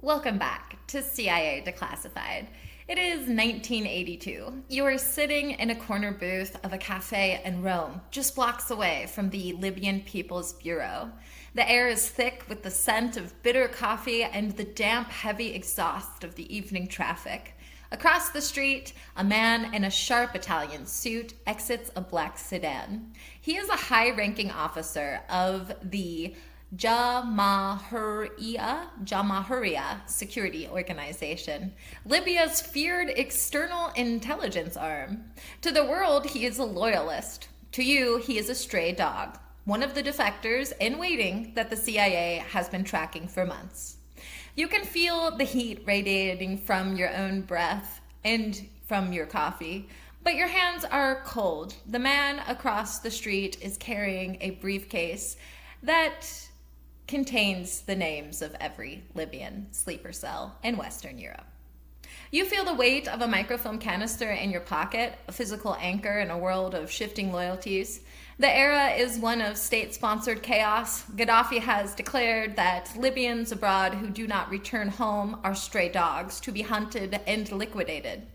Welcome back to CIA Declassified. It is 1982. You are sitting in a corner booth of a cafe in Rome, just blocks away from the Libyan People's Bureau. The air is thick with the scent of bitter coffee and the damp, heavy exhaust of the evening traffic. Across the street, a man in a sharp Italian suit exits a black sedan. He is a high-ranking officer of the Jamahiriya Security Organization, Libya's feared external intelligence arm. To the world, he is a loyalist. To you, he is a stray dog, one of the defectors in waiting that the CIA has been tracking for months. You can feel the heat radiating from your own breath and from your coffee, but your hands are cold. The man across the street is carrying a briefcase that contains the names of every Libyan sleeper cell in Western Europe. You feel the weight of a microfilm canister in your pocket, a physical anchor in a world of shifting loyalties. The era is one of state-sponsored chaos. Gaddafi has declared that Libyans abroad who do not return home are stray dogs to be hunted and liquidated.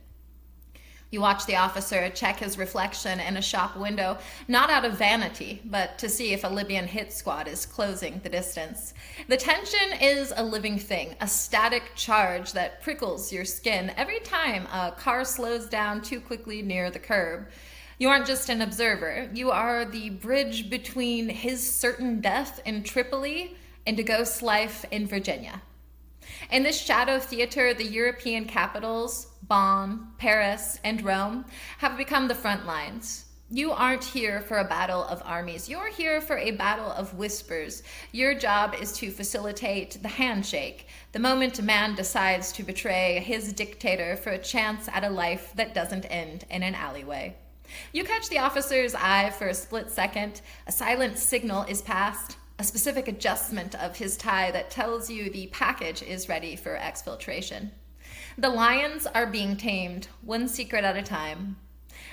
You watch the officer check his reflection in a shop window, not out of vanity, but to see if a Libyan hit squad is closing the distance. The tension is a living thing, a static charge that prickles your skin every time a car slows down too quickly near the curb. You aren't just an observer. You are the bridge between his certain death in Tripoli and a ghost life in Virginia. In this shadow theater, the European capitals, Bonn, Paris, and Rome, have become the front lines. You aren't here for a battle of armies. You're here for a battle of whispers. Your job is to facilitate the handshake, the moment a man decides to betray his dictator for a chance at a life that doesn't end in an alleyway. You catch the officer's eye for a split second. A silent signal is passed. A specific adjustment of his tie that tells you the package is ready for exfiltration. The lions are being tamed, one secret at a time.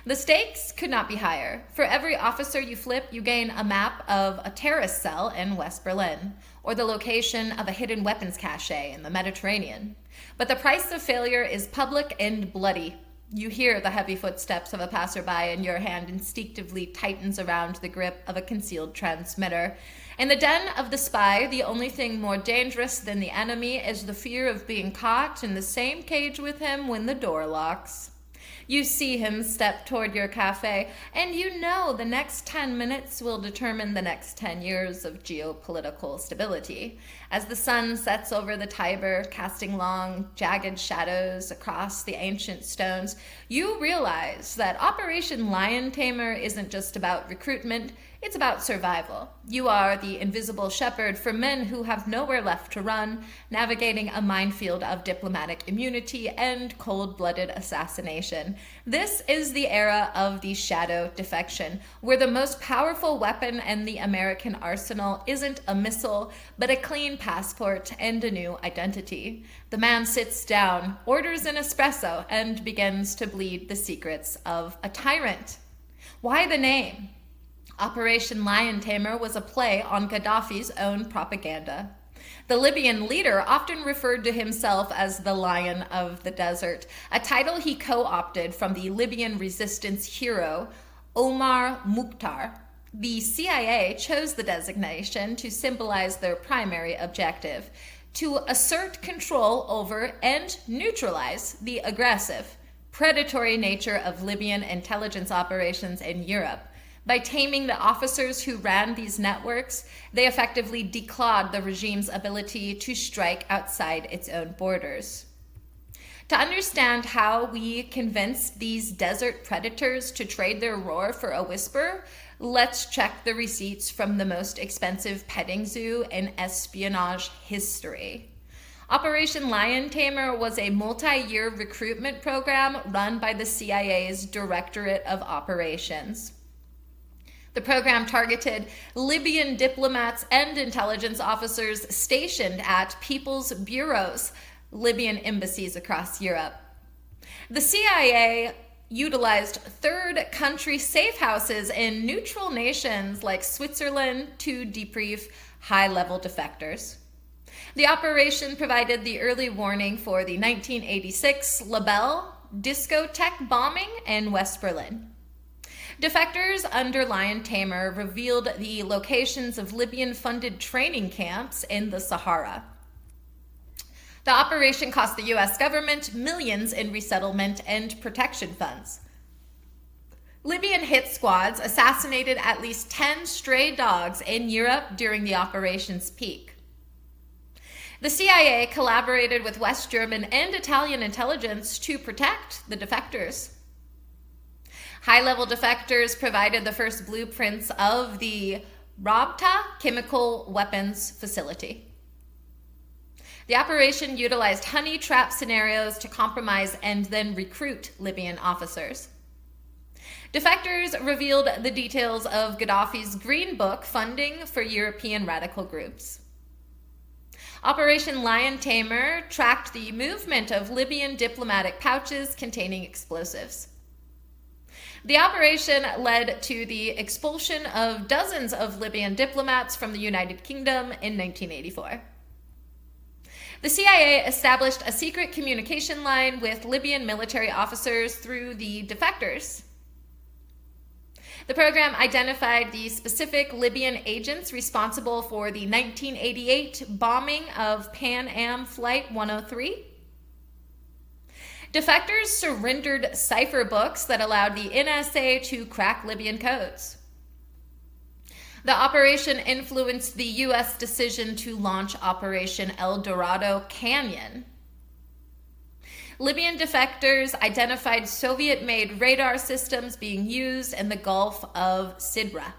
The stakes could not be higher. For every officer you flip, you gain a map of a terrorist cell in West Berlin, or the location of a hidden weapons cache in the Mediterranean. But the price of failure is public and bloody. You hear the heavy footsteps of a passerby and your hand instinctively tightens around the grip of a concealed transmitter. In the den of the spy, the only thing more dangerous than the enemy is the fear of being caught in the same cage with him when the door locks. You see him step toward your cafe, and you know the next 10 minutes will determine the next 10 years of geopolitical stability. As the sun sets over the Tiber, casting long, jagged shadows across the ancient stones, you realize that Operation LION-TAMER isn't just about recruitment, it's about survival. You are the invisible shepherd for men who have nowhere left to run, navigating a minefield of diplomatic immunity and cold-blooded assassination. This is the era of the shadow defection, where the most powerful weapon in the American arsenal isn't a missile, but a clean passport and a new identity. The man sits down, orders an espresso, and begins to bleed the secrets of a tyrant. Why the name? Operation LION-TAMER was a play on Gaddafi's own propaganda. The Libyan leader often referred to himself as the Lion of the Desert, a title he co-opted from the Libyan resistance hero Omar Mukhtar. The CIA chose the designation to symbolize their primary objective: to assert control over and neutralize the aggressive, predatory nature of Libyan intelligence operations in Europe. By taming the officers who ran these networks, they effectively declawed the regime's ability to strike outside its own borders. To understand how we convinced these desert predators to trade their roar for a whisper, let's check the receipts from the most expensive petting zoo in espionage history. Operation LION-TAMER was a multi-year recruitment program run by the CIA's Directorate of Operations. The program targeted Libyan diplomats and intelligence officers stationed at people's bureaus, Libyan embassies across Europe. The CIA utilized third country safe houses in neutral nations like Switzerland to debrief high-level defectors. The operation provided the early warning for the 1986 Labelle discotheque bombing in West Berlin. Defectors under LION-TAMER revealed the locations of Libyan-funded training camps in the Sahara. The operation cost the U.S. government millions in resettlement and protection funds. Libyan hit squads assassinated at least 10 stray dogs in Europe during the operation's peak. The CIA collaborated with West German and Italian intelligence to protect the defectors. High-level defectors provided the first blueprints of the Rabta chemical weapons facility. The operation utilized honey trap scenarios to compromise and then recruit Libyan officers. Defectors revealed the details of Gaddafi's Green Book funding for European radical groups. Operation LION-TAMER tracked the movement of Libyan diplomatic pouches containing explosives. The operation led to the expulsion of dozens of Libyan diplomats from the United Kingdom in 1984. The CIA established a secret communication line with Libyan military officers through the defectors. The program identified the specific Libyan agents responsible for the 1988 bombing of Pan Am Flight 103. Defectors surrendered cipher books that allowed the NSA to crack Libyan codes. The operation influenced the U.S. decision to launch Operation El Dorado Canyon. Libyan defectors identified Soviet-made radar systems being used in the Gulf of Sidra.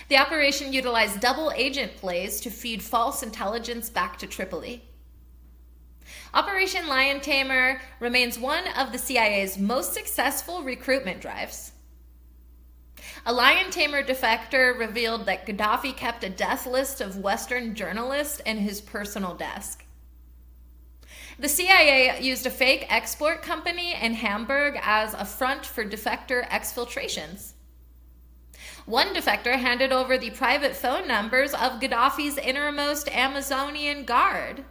The operation utilized double agent plays to feed false intelligence back to Tripoli. Operation LION-TAMER remains one of the CIA's most successful recruitment drives. A LION-TAMER defector revealed that Gaddafi kept a death list of Western journalists in his personal desk. The CIA used a fake export company in Hamburg as a front for defector exfiltrations. One defector handed over the private phone numbers of Gaddafi's innermost Amazonian guard.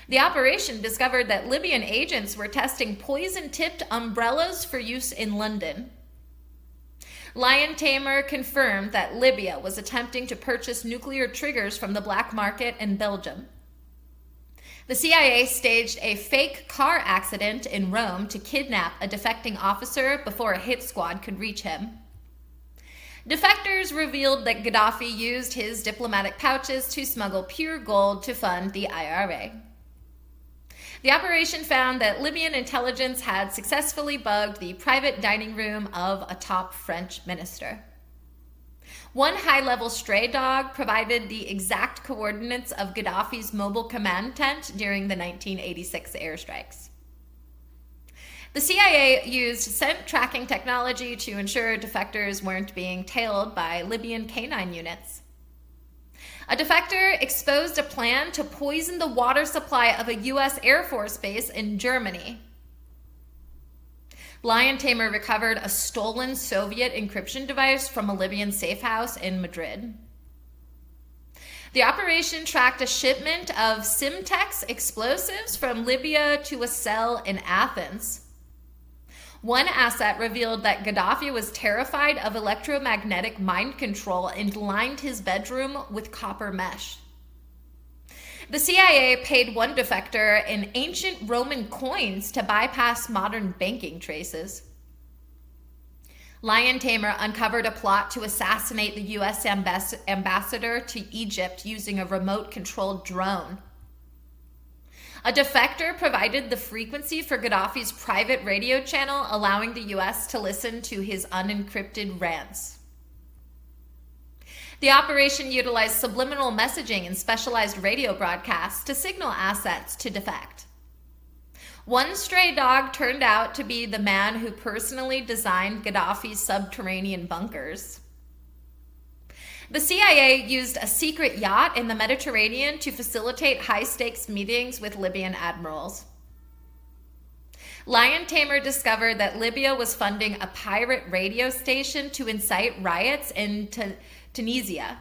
The operation discovered that Libyan agents were testing poison-tipped umbrellas for use in London. LION-TAMER confirmed that Libya was attempting to purchase nuclear triggers from the black market in Belgium. The CIA staged a fake car accident in Rome to kidnap a defecting officer before a hit squad could reach him. Defectors revealed that Gaddafi used his diplomatic pouches to smuggle pure gold to fund the IRA. The operation found that Libyan intelligence had successfully bugged the private dining room of a top French minister. One high-level stray dog provided the exact coordinates of Gaddafi's mobile command tent during the 1986 airstrikes. The CIA used scent tracking technology to ensure defectors weren't being tailed by Libyan canine units. A defector exposed a plan to poison the water supply of a U.S. Air Force base in Germany. LION-TAMER recovered a stolen Soviet encryption device from a Libyan safe house in Madrid. The operation tracked a shipment of Simtex explosives from Libya to a cell in Athens. One asset revealed that Gaddafi was terrified of electromagnetic mind control and lined his bedroom with copper mesh. The CIA paid one defector in ancient Roman coins to bypass modern banking traces. LION-TAMER uncovered a plot to assassinate the U.S. ambassador to Egypt using a remote-controlled drone. A defector provided the frequency for Gaddafi's private radio channel, allowing the U.S. to listen to his unencrypted rants. The operation utilized subliminal messaging and specialized radio broadcasts to signal assets to defect. One stray dog turned out to be the man who personally designed Gaddafi's subterranean bunkers. The CIA used a secret yacht in the Mediterranean to facilitate high-stakes meetings with Libyan admirals. LION-TAMER discovered that Libya was funding a pirate radio station to incite riots in Tunisia.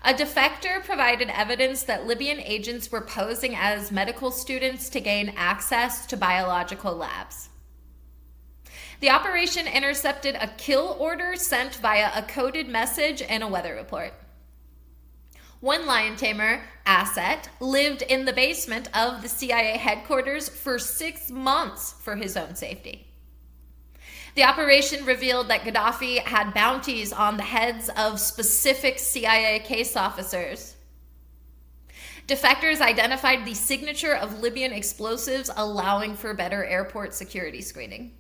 A defector provided evidence that Libyan agents were posing as medical students to gain access to biological labs. The operation intercepted a kill order sent via a coded message and a weather report. One LION-TAMER asset lived in the basement of the CIA headquarters for 6 months for his own safety. The operation revealed that Gaddafi had bounties on the heads of specific CIA case officers. Defectors identified the signature of Libyan explosives, allowing for better airport security screening.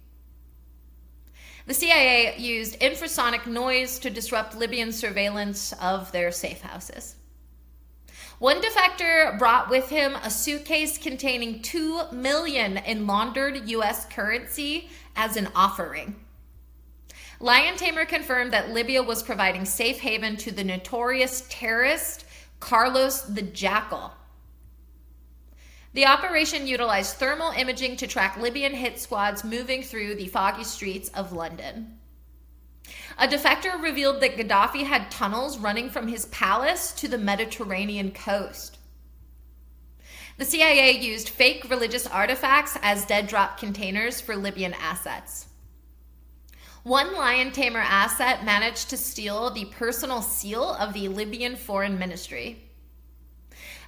The CIA used infrasonic noise to disrupt Libyan surveillance of their safe houses. One defector brought with him a suitcase containing $2 million in laundered U.S. currency as an offering. LION-TAMER confirmed that Libya was providing safe haven to the notorious terrorist Carlos the Jackal. The operation utilized thermal imaging to track Libyan hit squads moving through the foggy streets of London. A defector revealed that Gaddafi had tunnels running from his palace to the Mediterranean coast. The CIA used fake religious artifacts as dead drop containers for Libyan assets. One LION-TAMER asset managed to steal the personal seal of the Libyan Foreign Ministry.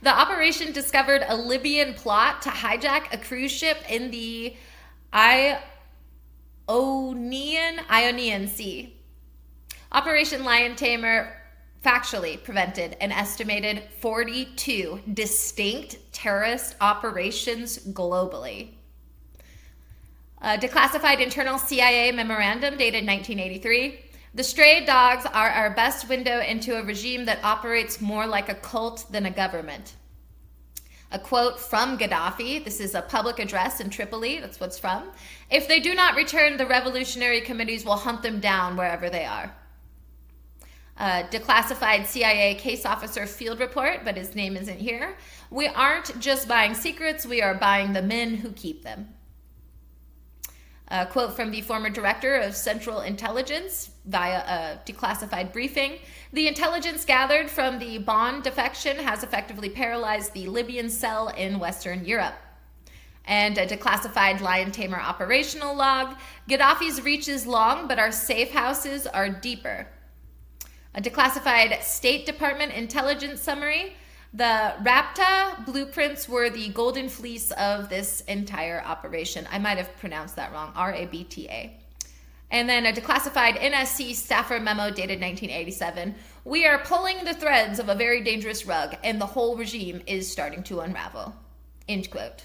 The operation discovered a Libyan plot to hijack a cruise ship in the Ionian Sea. Operation LION-TAMER factually prevented an estimated 42 distinct terrorist operations globally. A declassified internal CIA memorandum dated 1983. The stray dogs are our best window into a regime that operates more like a cult than a government. A quote from Gaddafi. This is a public address in Tripoli. That's what's from. If they do not return, the revolutionary committees will hunt them down wherever they are. Declassified CIA case officer field report, but his name isn't here. We aren't just buying secrets, we are buying the men who keep them. A quote from the former director of Central Intelligence via a declassified briefing. The intelligence gathered from the Bonn defection has effectively paralyzed the Libyan cell in Western Europe. And a declassified LION-TAMER operational log. Gaddafi's reach is long, but our safe houses are deeper. A declassified State Department intelligence summary. The RAPTA blueprints were the golden fleece of this entire operation. I might have pronounced that wrong, RABTA. And then a declassified NSC staffer memo dated 1987. We are pulling the threads of a very dangerous rug, and the whole regime is starting to unravel. End quote.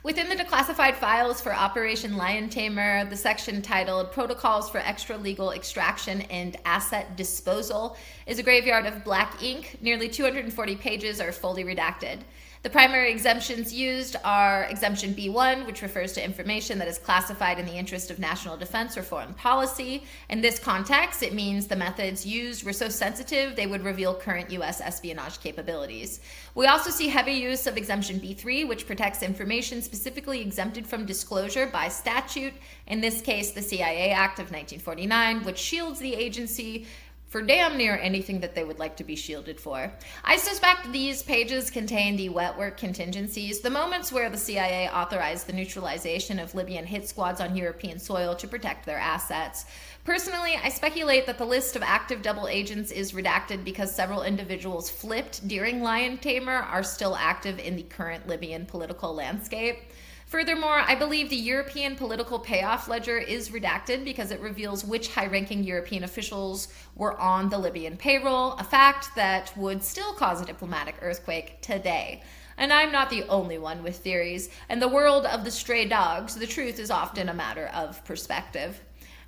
Within the declassified files for Operation LION-TAMER, the section titled Protocols for Extra-Legal Extraction and Asset Disposal is a graveyard of black ink. Nearly 240 pages are fully redacted. The primary exemptions used are Exemption B1, which refers to information that is classified in the interest of national defense or foreign policy. In this context, it means the methods used were so sensitive they would reveal current U.S. espionage capabilities. We also see heavy use of Exemption B3, which protects information specifically exempted from disclosure by statute, in this case, the CIA Act of 1949, which shields the agency for damn near anything that they would like to be shielded for. I suspect these pages contain the wet work contingencies, the moments where the CIA authorized the neutralization of Libyan hit squads on European soil to protect their assets. Personally, I speculate that the list of active double agents is redacted because several individuals flipped during LION-TAMER are still active in the current Libyan political landscape. Furthermore, I believe the European political payoff ledger is redacted because it reveals which high-ranking European officials were on the Libyan payroll, a fact that would still cause a diplomatic earthquake today. And I'm not the only one with theories. In the world of the stray dogs, the truth is often a matter of perspective.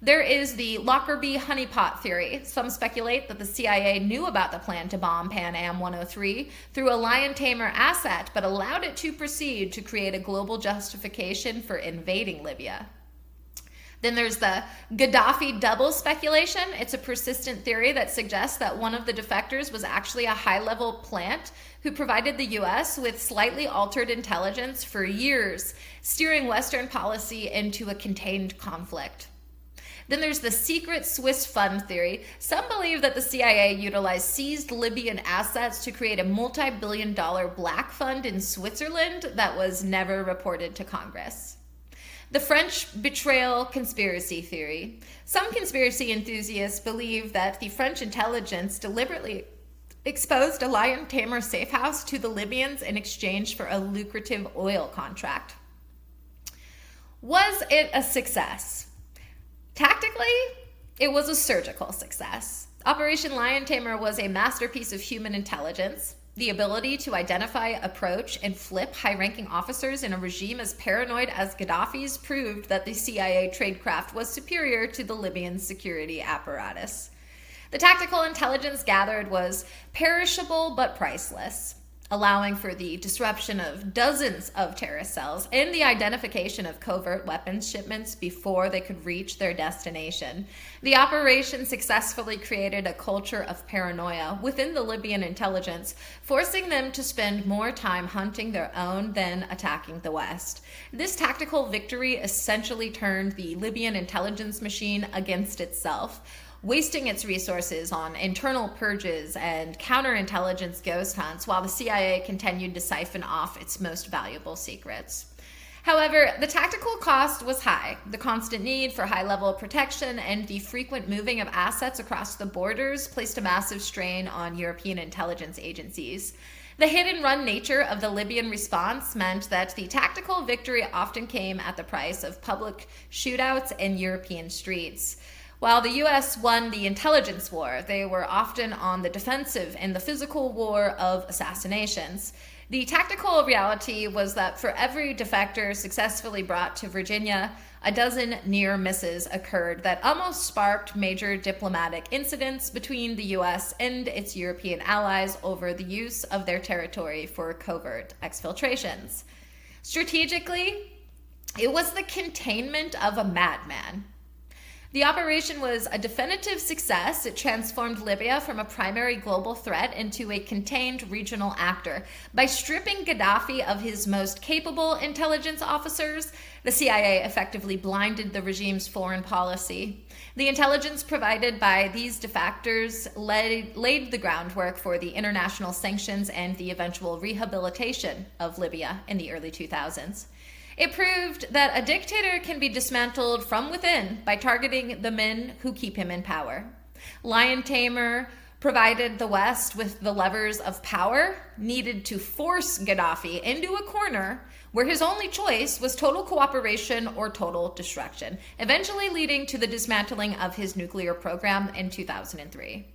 There is the Lockerbie honeypot theory. Some speculate that the CIA knew about the plan to bomb Pan Am 103 through a LION-TAMER asset, but allowed it to proceed to create a global justification for invading Libya. Then there's the Gaddafi double speculation. It's a persistent theory that suggests that one of the defectors was actually a high-level plant who provided the U.S. with slightly altered intelligence for years, steering Western policy into a contained conflict. Then there's the secret Swiss fund theory. Some believe that the CIA utilized seized Libyan assets to create a multi-billion-dollar black fund in Switzerland that was never reported to Congress. The French betrayal conspiracy theory. Some conspiracy enthusiasts believe that the French intelligence deliberately exposed a LION-TAMER safe house to the Libyans in exchange for a lucrative oil contract. Was it a success? Tactically, it was a surgical success. Operation LION-TAMER was a masterpiece of human intelligence. The ability to identify, approach, and flip high-ranking officers in a regime as paranoid as Gaddafi's proved that the CIA tradecraft was superior to the Libyan security apparatus. The tactical intelligence gathered was perishable but priceless, allowing for the disruption of dozens of terrorist cells and the identification of covert weapons shipments before they could reach their destination. The operation successfully created a culture of paranoia within the Libyan intelligence, forcing them to spend more time hunting their own than attacking the West. This tactical victory essentially turned the Libyan intelligence machine against itself, wasting its resources on internal purges and counterintelligence ghost hunts while the CIA continued to siphon off its most valuable secrets. However, the tactical cost was high. The constant need for high-level protection and the frequent moving of assets across the borders placed a massive strain on European intelligence agencies. The hit-and-run nature of the Libyan response meant that the tactical victory often came at the price of public shootouts in European streets. While the U.S. won the intelligence war, they were often on the defensive in the physical war of assassinations. The tactical reality was that for every defector successfully brought to Virginia, a dozen near misses occurred that almost sparked major diplomatic incidents between the U.S. and its European allies over the use of their territory for covert exfiltrations. Strategically, it was the containment of a madman. The operation was a definitive success. It transformed Libya from a primary global threat into a contained regional actor. By stripping Gaddafi of his most capable intelligence officers, the CIA effectively blinded the regime's foreign policy. The intelligence provided by these defectors laid the groundwork for the international sanctions and the eventual rehabilitation of Libya in the early 2000s. It proved that a dictator can be dismantled from within by targeting the men who keep him in power. LION-TAMER provided the West with the levers of power needed to force Gaddafi into a corner where his only choice was total cooperation or total destruction, eventually leading to the dismantling of his nuclear program in 2003.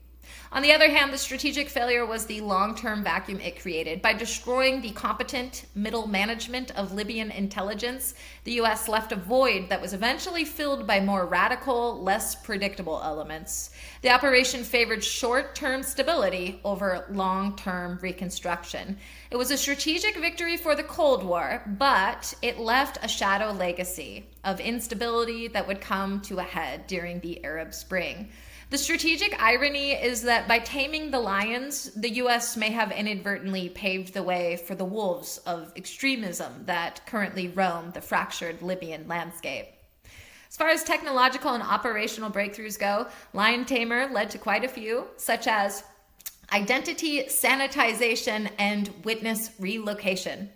On the other hand, the strategic failure was the long-term vacuum it created. By destroying the competent middle management of Libyan intelligence, the U.S. left a void that was eventually filled by more radical, less predictable elements. The operation favored short-term stability over long-term reconstruction. It was a strategic victory for the Cold War, but it left a shadow legacy of instability that would come to a head during the Arab Spring. The strategic irony is that by taming the lions, the U.S. may have inadvertently paved the way for the wolves of extremism that currently roam the fractured Libyan landscape. As far as technological and operational breakthroughs go, LION-TAMER led to quite a few, such as identity sanitization and witness relocation.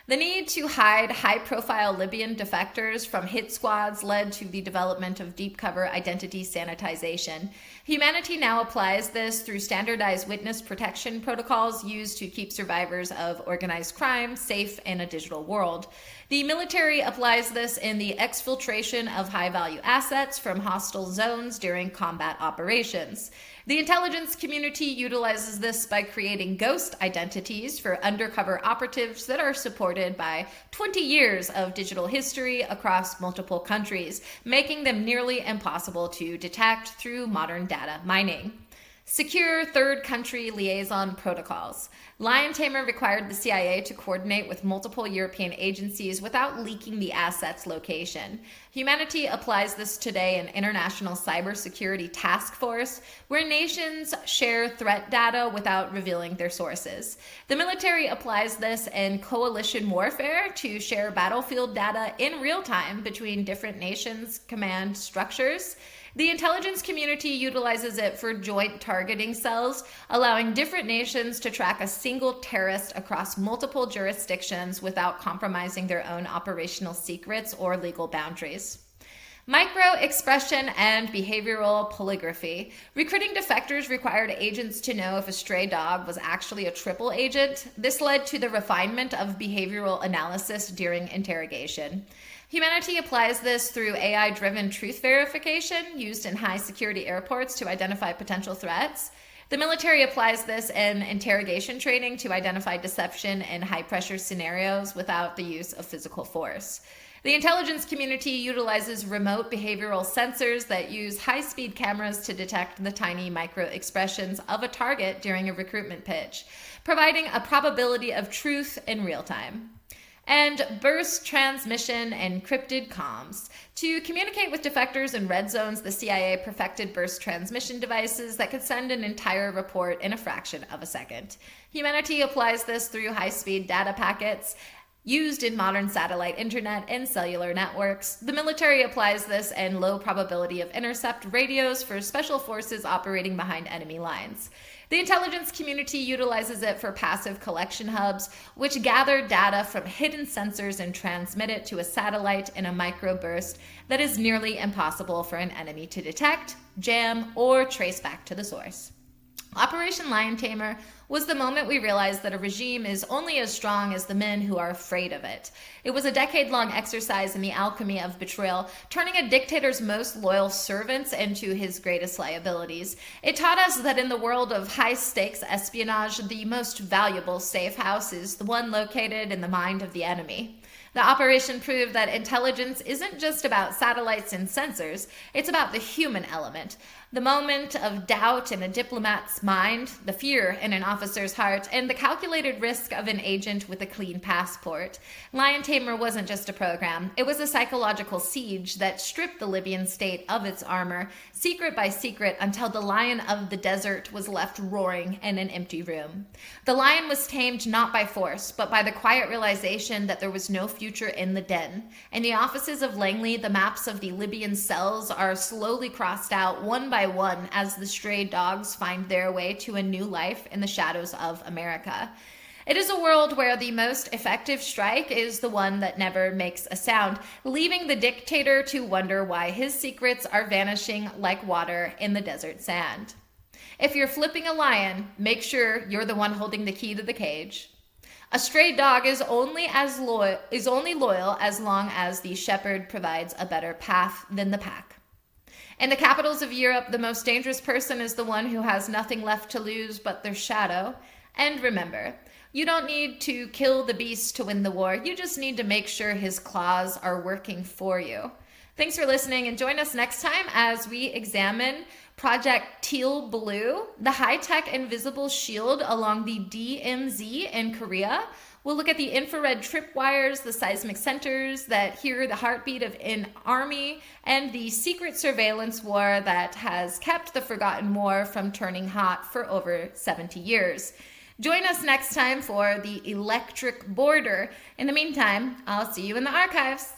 The need to hide high-profile Libyan defectors from hit squads led to the development of deep cover identity sanitization. Humanity now applies this through standardized witness protection protocols used to keep survivors of organized crime safe in a digital world. The military applies this in the exfiltration of high-value assets from hostile zones during combat operations. The intelligence community utilizes this by creating ghost identities for undercover operatives that are supported by 20 years of digital history across multiple countries, making them nearly impossible to detect through modern data mining. Secure third country liaison protocols. LION-TAMER required the CIA to coordinate with multiple European agencies without leaking the asset's location. Humanity applies this today in International Cybersecurity Task Force, where nations share threat data without revealing their sources. The military applies this in coalition warfare to share battlefield data in real time between different nations' command structures. The intelligence community utilizes it for joint targeting cells, allowing different nations to track a single terrorist across multiple jurisdictions without compromising their own operational secrets or legal boundaries. Micro-expression and behavioral polygraphy. Recruiting defectors required agents to know if a stray dog was actually a triple agent. This led to the refinement of behavioral analysis during interrogation. Humanity applies this through AI-driven truth verification used in high-security airports to identify potential threats. The military applies this in interrogation training to identify deception in high-pressure scenarios without the use of physical force. The intelligence community utilizes remote behavioral sensors that use high-speed cameras to detect the tiny micro-expressions of a target during a recruitment pitch, providing a probability of truth in real time. And burst transmission encrypted comms. To communicate with defectors in red zones, the CIA perfected burst transmission devices that could send an entire report in a fraction of a second. Humanity applies this through high-speed data packets used in modern satellite internet and cellular networks. The military applies this in low probability of intercept radios for special forces operating behind enemy lines. The intelligence community utilizes it for passive collection hubs, which gather data from hidden sensors and transmit it to a satellite in a microburst that is nearly impossible for an enemy to detect, jam, or trace back to the source. Operation LION-TAMER was the moment we realized that a regime is only as strong as the men who are afraid of it. It was a decade-long exercise in the alchemy of betrayal, turning a dictator's most loyal servants into his greatest liabilities. It taught us that in the world of high-stakes espionage, the most valuable safe house is the one located in the mind of the enemy. The operation proved that intelligence isn't just about satellites and sensors, it's about the human element. The moment of doubt in a diplomat's mind, the fear in an officer's heart, and the calculated risk of an agent with a clean passport. LION-TAMER wasn't just a program, it was a psychological siege that stripped the Libyan state of its armor, secret by secret, until the lion of the desert was left roaring in an empty room. The lion was tamed not by force, but by the quiet realization that there was no future in the den. In the offices of Langley, the maps of the Libyan cells are slowly crossed out one by one as the stray dogs find their way to a new life in the shadows of America. It is a world where the most effective strike is the one that never makes a sound, leaving the dictator to wonder why his secrets are vanishing like water in the desert sand. If you're flipping a lion, make sure you're the one holding the key to the cage. A stray dog is only loyal as long as the shepherd provides a better path than the pack. In the capitals of Europe, the most dangerous person is the one who has nothing left to lose but their shadow. And remember, you don't need to kill the beast to win the war. You just need to make sure his claws are working for you. Thanks for listening, and join us next time as we examine Project Teal Blue, the high-tech invisible shield along the DMZ in Korea. We'll look at the infrared tripwires, the seismic centers that hear the heartbeat of an army, and the secret surveillance war that has kept the forgotten war from turning hot for over 70 years. Join us next time for the electric border. In the meantime, I'll see you in the archives.